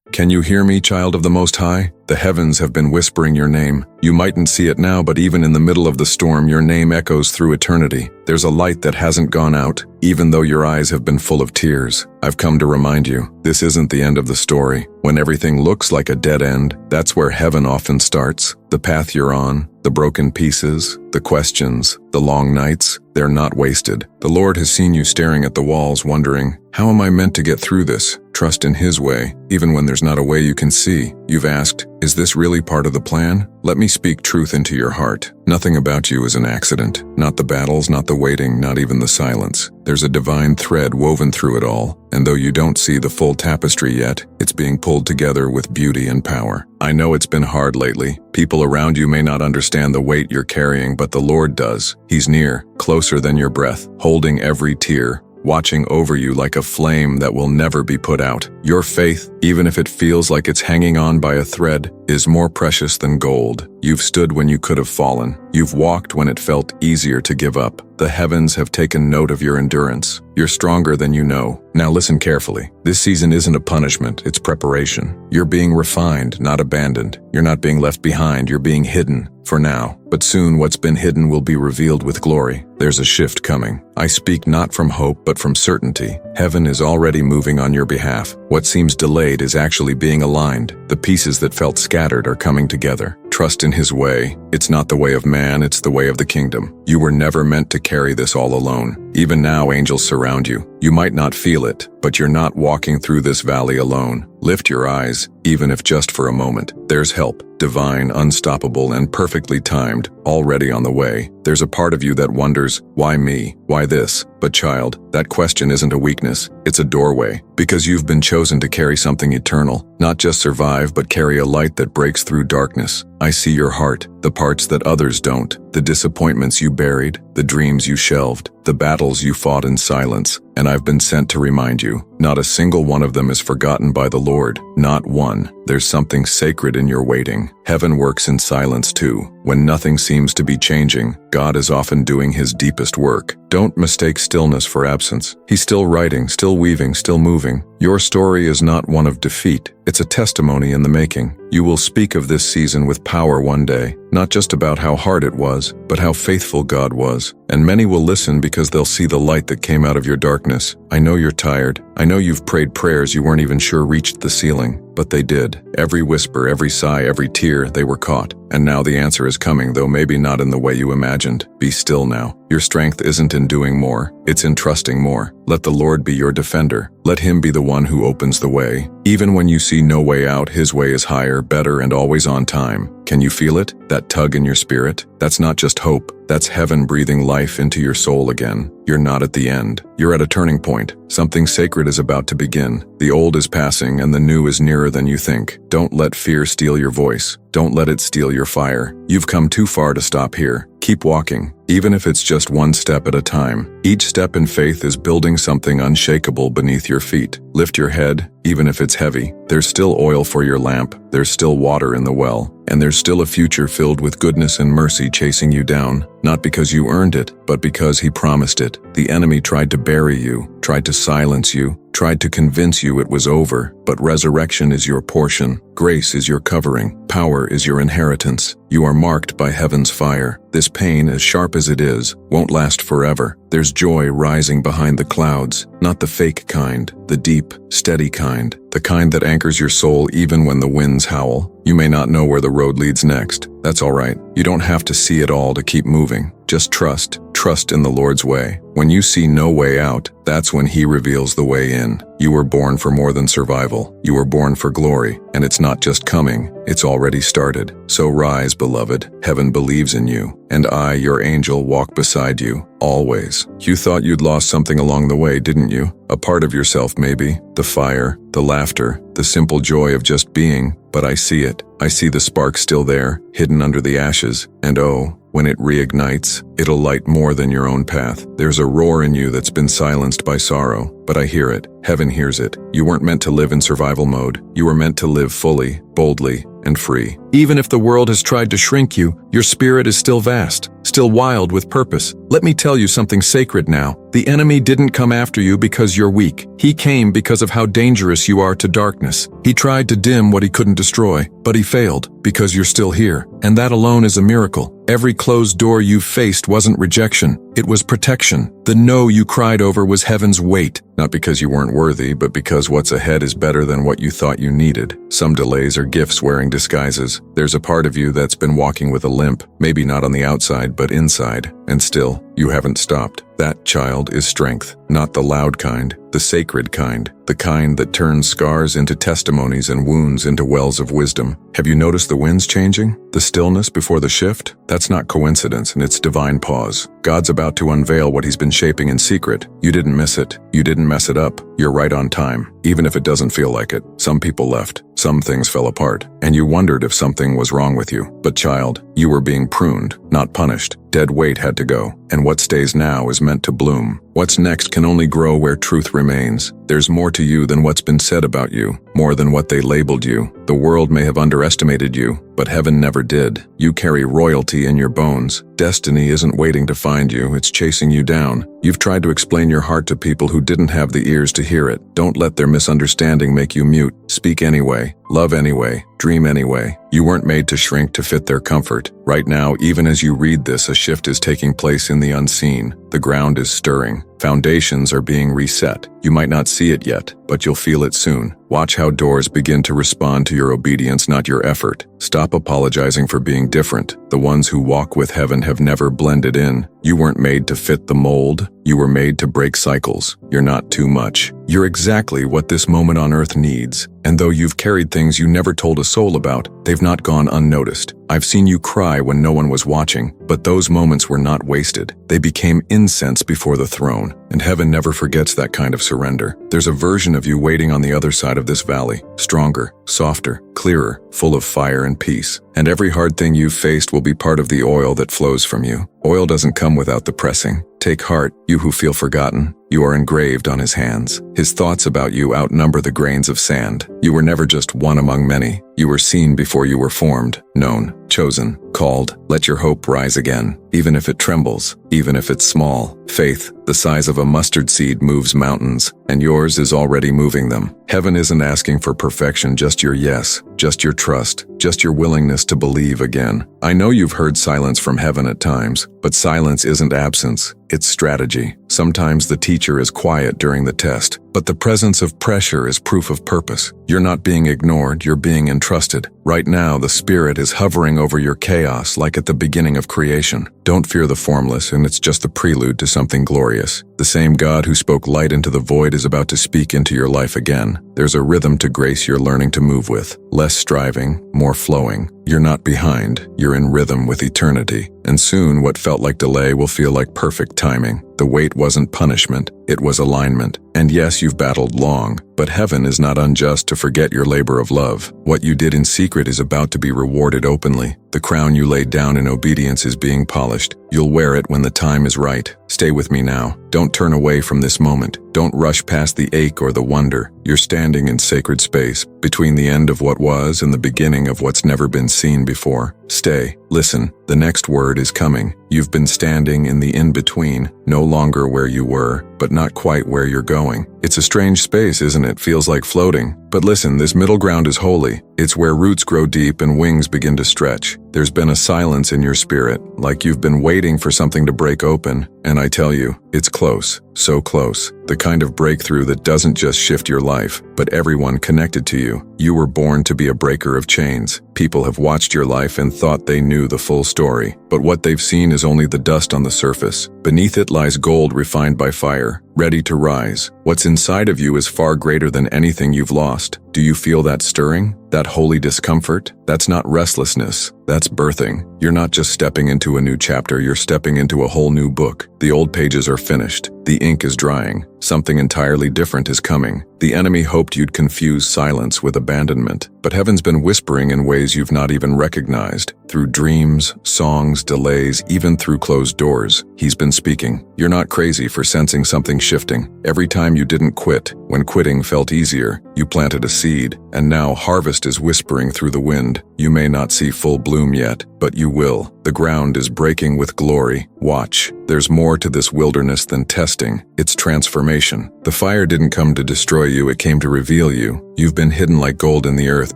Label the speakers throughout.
Speaker 1: Can you hear me, child of the Most High? The heavens have been whispering your name. You mightn't see it now, but even in the middle of the storm, your name echoes through eternity. There's a light that hasn't gone out, even though your eyes have been full of tears. I've come to remind you, this isn't the end of the story. When everything looks like a dead end, that's where heaven often starts. The path you're on, the broken pieces, the questions, the long nights, they're not wasted. The Lord has seen you staring at the walls, wondering, how am I meant to get through this? Trust in His way, even when there's not a way you can see. You've asked, is this really part of the plan? Let me speak truth into your heart. Nothing about you is an accident. Not the battles, not the waiting, not even the silence. There's a divine thread woven through it all, and though you don't see the full tapestry yet, it's being pulled together with beauty and power. I know it's been hard lately. People around you may not understand the weight you're carrying, but the Lord does. He's near, closer than your breath, holding every tear, watching over you like a flame that will never be put out. Your faith, even if it feels like it's hanging on by a thread, is more precious than gold. You've stood when you could have fallen. You've walked when it felt easier to give up. The heavens have taken note of your endurance. You're stronger than you know. Now listen carefully. This season isn't a punishment, it's preparation. You're being refined, not abandoned. You're not being left behind, you're being hidden. For now. But soon what's been hidden will be revealed with glory. There's a shift coming. I speak not from hope, but from certainty. Heaven is already moving on your behalf. What seems delayed is actually being aligned. The pieces that felt scattered are coming together. Trust in His way. It's not the way of man, it's the way of the kingdom. You were never meant to carry this all alone. Even now, angels surround you. You might not feel it, but you're not walking through this valley alone. Lift your eyes, even if just for a moment. There's help, divine, unstoppable, and perfectly timed, already on the way. There's a part of you that wonders, why me? Why this? But child, that question isn't a weakness, it's a doorway. Because you've been chosen to carry something eternal. Not just survive, but carry a light that breaks through darkness. I see your heart, the parts that others don't, the disappointments you buried, the dreams you shelved, the battles you fought in silence. And I've been sent to remind you, not a single one of them is forgotten by the Lord. Not one. There's something sacred in your waiting. Heaven works in silence too. When nothing seems to be changing, God is often doing His deepest work. Don't mistake stillness for absence. He's still writing, still weaving, still moving. Your story is not one of defeat. It's a testimony in the making. You will speak of this season with power one day, not just about how hard it was, but how faithful God was. And many will listen because they'll see the light that came out of your darkness. I know you're tired. I know you've prayed prayers you weren't even sure reached the ceiling, but they did. Every whisper, every sigh, every tear, they were caught. And now the answer is coming, though maybe not in the way you imagined. Be still now. Your strength isn't in doing more, it's in trusting more. Let the Lord be your defender. Let Him be the one who opens the way. Even when you see no way out, His way is higher, better, and always on time. Can you feel it? That tug in your spirit? That's not just hope. That's heaven breathing life into your soul again. You're not at the end. You're at a turning point. Something sacred is about to begin. The old is passing and the new is nearer than you think. Don't let fear steal your voice. Don't let it steal your fire. You've come too far to stop here. Keep walking, even if it's just one step at a time. Each step in faith is building something unshakable beneath your feet. Lift your head, even if it's heavy. There's still oil for your lamp. There's still water in the well. And there's still a future filled with goodness and mercy chasing you down. Not because you earned it, but because He promised it. The enemy tried to bury you, tried to silence you, tried to convince you it was over, but resurrection is your portion. Grace is your covering. Power is your inheritance. You are marked by heaven's fire. This pain, as sharp as it is, won't last forever. There's joy rising behind the clouds, not the fake kind, the deep, steady kind, the kind that anchors your soul even when the winds howl. You may not know where the road leads next. That's all right. You don't have to see it all to keep moving. Just trust. Trust in the Lord's way. When you see no way out, that's when He reveals the way in. You were born for more than survival. You were born for glory, and it's not just coming, it's already started. So rise, beloved. Heaven believes in you, and I, your angel, walk beside you, always. You thought you'd lost something along the way, didn't you? A part of yourself, maybe. The fire, the laughter, the simple joy of just being. But I see it. I see the spark still there, hidden under the ashes, and oh, when it reignites, it'll light more than your own path. There's a roar in you that's been silenced by sorrow, but I hear it. Heaven hears it. You weren't meant to live in survival mode. You were meant to live fully, boldly, and free. Even if the world has tried to shrink you, your spirit is still vast, still wild with purpose. Let me tell you something sacred now. The enemy didn't come after you because you're weak. He came because of how dangerous you are to darkness. He tried to dim what he couldn't destroy, but he failed because you're still here. And that alone is a miracle. Every closed door you faced wasn't rejection. It was protection. The no you cried over was heaven's weight. Not because you weren't worthy, but because what's ahead is better than what you thought you needed. Some delays are gifts wearing disguises. There's a part of you that's been walking with a limp, maybe not on the outside, but inside. And still, you haven't stopped. That child is strength, not the loud kind, the sacred kind, the kind that turns scars into testimonies and wounds into wells of wisdom. Have you noticed the winds changing? The stillness before the shift? That's not coincidence, and it's divine pause. God's about to unveil what he's been shaping in secret. You didn't miss it. You didn't mess it up. You're right on time, even if it doesn't feel like it. Some people left. Some things fell apart, and you wondered if something was wrong with you. But child, you were being pruned, not punished. Dead weight had to go, and what stays now is meant to bloom. What's next can only grow where truth remains. There's more to you than what's been said about you, more than what they labeled you. The world may have underestimated you, but heaven never did. You carry royalty in your bones. Destiny isn't waiting to find you, it's chasing you down. You've tried to explain your heart to people who didn't have the ears to hear it. Don't let their misunderstanding make you mute. Speak anyway. Love anyway. Dream anyway. You weren't made to shrink to fit their comfort. Right now, even as you read this, a shift is taking place in the unseen. The ground is stirring. Foundations are being reset. You might not see it yet, but you'll feel it soon. Watch how doors begin to respond to your obedience, not your effort. Stop apologizing for being different. The ones who walk with heaven have never blended in. You weren't made to fit the mold. You were made to break cycles. You're not too much. You're exactly what this moment on earth needs. And though you've carried things you never told a soul about, they've not gone unnoticed. I've seen you cry when no one was watching, but those moments were not wasted. They became incense before the throne, and heaven never forgets that kind of surrender. There's a version of you waiting on the other side of this valley, stronger, softer, clearer, full of fire and peace. And every hard thing you've faced will be part of the oil that flows from you. Oil doesn't come without the pressing. Take heart, you who feel forgotten. You are engraved on his hands. His thoughts about you outnumber the grains of sand. You were never just one among many. You were seen before you were formed, known, chosen, called. Let your hope rise again, even if it trembles, even if it's small. Faith, the size of a mustard seed, moves mountains, and yours is already moving them. Heaven isn't asking for perfection, just your yes, just your trust, just your willingness to believe again. I know you've heard silence from heaven at times, but silence isn't absence, it's strategy. Sometimes the teacher is quiet during the test, but the presence of pressure is proof of purpose. You're not being ignored, you're being entrusted. Right now, the Spirit is hovering over your chaos like at the beginning of creation. Don't fear the formless, and it's just the prelude to something glorious. The same God who spoke light into the void is about to speak into your life again. There's a rhythm to grace you're learning to move with. Less striving, more flowing. You're not behind, you're in rhythm with eternity. And soon, what felt like delay will feel like perfect timing. The wait wasn't punishment, it was alignment. And yes, you've battled long, but heaven is not unjust to forget your labor of love. What you did in secret is about to be rewarded openly. The crown you laid down in obedience is being polished. You'll wear it when the time is right. Stay with me now. Don't turn away from this moment. Don't rush past the ache or the wonder. You're standing in sacred space, between the end of what was and the beginning of what's never been seen before. Stay. Listen. The next word is coming. You've been standing in the in-between, no longer where you were, but not quite where you're going. It's a strange space, isn't it? Feels like floating. But listen, this middle ground is holy. It's where roots grow deep and wings begin to stretch. There's been a silence in your spirit, like you've been waiting for something to break open. And I tell you, it's close, so close. The kind of breakthrough that doesn't just shift your life, but everyone connected to you. You were born to be a breaker of chains. People have watched your life and thought they knew the full story, but what they've seen is only the dust on the surface. Beneath it lies gold refined by fire, ready to rise. What's inside of you is far greater than anything you've lost. Do you feel that stirring? That holy discomfort? That's not restlessness, that's birthing. You're not just stepping into a new chapter, you're stepping into a whole new book. The old pages are finished. The ink is drying. Something entirely different is coming. The enemy hoped you'd confuse silence with abandonment, but heaven's been whispering in ways you've not even recognized. Through dreams, songs, delays, even through closed doors, he's been speaking. You're not crazy for sensing something shifting. Every time you didn't quit, when quitting felt easier, You planted a seed, and now harvest is whispering through the wind. You may not see full bloom yet, but you will. The ground is breaking with glory. Watch. There's more to this wilderness than testing. It's transformation. The fire didn't come to destroy you, it came to reveal you. You've been hidden like gold in the earth,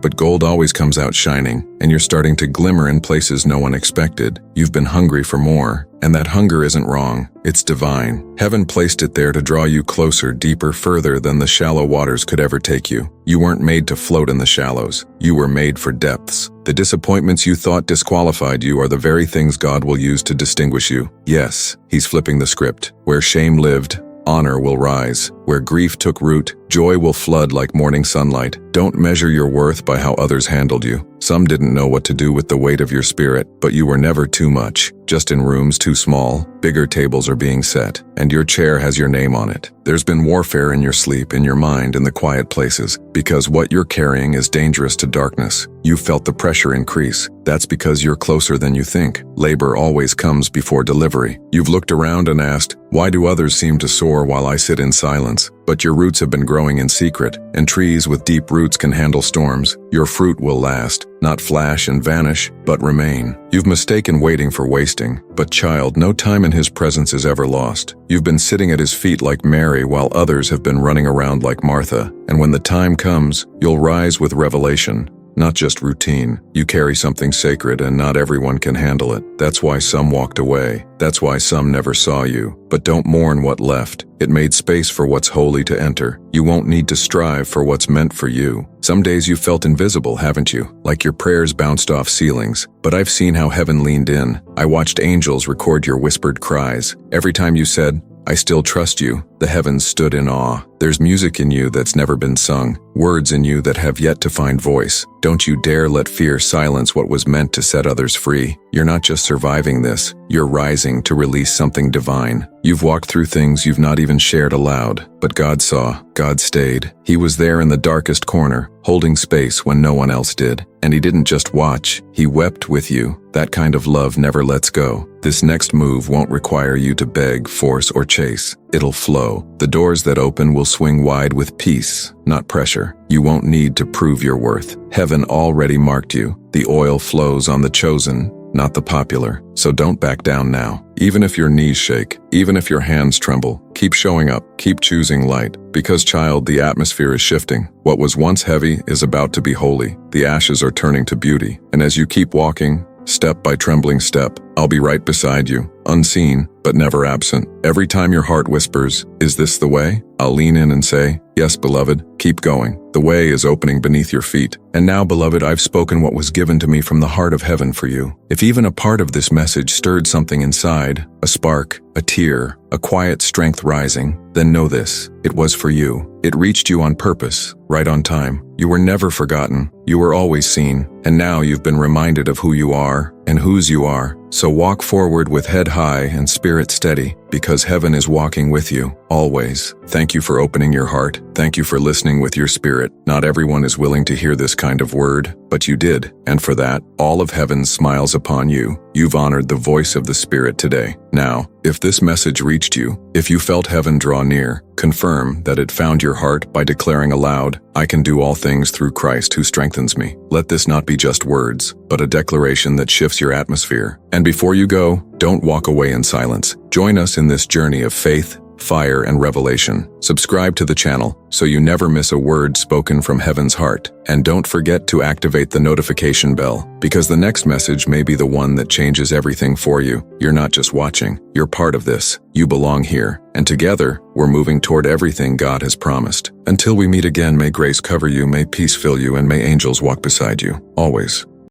Speaker 1: but gold always comes out shining, and you're starting to glimmer in places no one expected. You've been hungry for more, and that hunger isn't wrong. It's divine. Heaven placed it there to draw you closer, deeper, further than the shallow waters could ever take you. You weren't made to float in the shallows. You were made for depths. The disappointments you thought disqualified you are the very things God will use to distinguish you. Yes, He's flipping the script. Where shame lived, honor will rise. Where grief took root, joy will flood like morning sunlight. Don't measure your worth by how others handled you. Some didn't know what to do with the weight of your spirit, but you were never too much. Just in rooms too small, bigger tables are being set, and your chair has your name on it. There's been warfare in your sleep, in your mind, in the quiet places, because what you're carrying is dangerous to darkness. You felt the pressure increase. That's because you're closer than you think. Labor always comes before delivery. You've looked around and asked, why do others seem to soar while I sit in silence? But your roots have been growing in secret, and trees with deep roots can handle storms. Your fruit will last, not flash and vanish, but remain. You've mistaken waiting for wasting, but child, no time in His presence is ever lost. You've been sitting at His feet like Mary while others have been running around like Martha, and when the time comes, you'll rise with revelation. Not just routine. You carry something sacred and not everyone can handle it. That's why some walked away. That's why some never saw you. But don't mourn what left. It made space for what's holy to enter. You won't need to strive for what's meant for you. Some days you felt invisible, haven't you? Like your prayers bounced off ceilings. But I've seen how heaven leaned in. I watched angels record your whispered cries. Every time you said, I still trust you, the heavens stood in awe. There's music in you that's never been sung, words in you that have yet to find voice. Don't you dare let fear silence what was meant to set others free. You're not just surviving this, you're rising to release something divine. You've walked through things you've not even shared aloud, but God saw, God stayed. He was there in the darkest corner, holding space when no one else did. And He didn't just watch, He wept with you. That kind of love never lets go. This next move won't require you to beg, force, or chase. It'll flow. The doors that open will swing wide with peace, not pressure. You won't need to prove your worth. Heaven already marked you. The oil flows on the chosen, not the popular. So don't back down now. Even if your knees shake, even if your hands tremble, keep showing up, keep choosing light. Because child, the atmosphere is shifting. What was once heavy is about to be holy. The ashes are turning to beauty. And as you keep walking, step by trembling step, I'll be right beside you, unseen, but never absent. Every time your heart whispers, is this the way? I'll lean in and say, yes, beloved, keep going. The way is opening beneath your feet. And now, beloved, I've spoken what was given to me from the heart of heaven for you. If even a part of this message stirred something inside, a spark, a tear, a quiet strength rising, then know this, it was for you. It reached you on purpose, right on time. You were never forgotten. You were always seen. And now you've been reminded of who you are and whose you are. So walk forward with head high and spirit steady, because heaven is walking with you, always. Thank you for opening your heart. Thank you for listening with your spirit. Not everyone is willing to hear this kind of word, but you did. And for that, all of heaven smiles upon you. You've honored the voice of the Spirit today. Now, if this message reached you, if you felt heaven draw near, confirm that it found your heart by declaring aloud, I can do all things through Christ who strengthens me. Let this not be just words, but a declaration that shifts your atmosphere. And before you go, don't walk away in silence. Join us in this journey of faith, fire, and revelation. Subscribe to the channel so you never miss a word spoken from heaven's heart. And don't forget to activate the notification bell, because the next message may be the one that changes everything for you. You're not just watching, you're part of this. You belong here. And together, we're moving toward everything God has promised. Until we meet again, may grace cover you, may peace fill you, and may angels walk beside you. Always.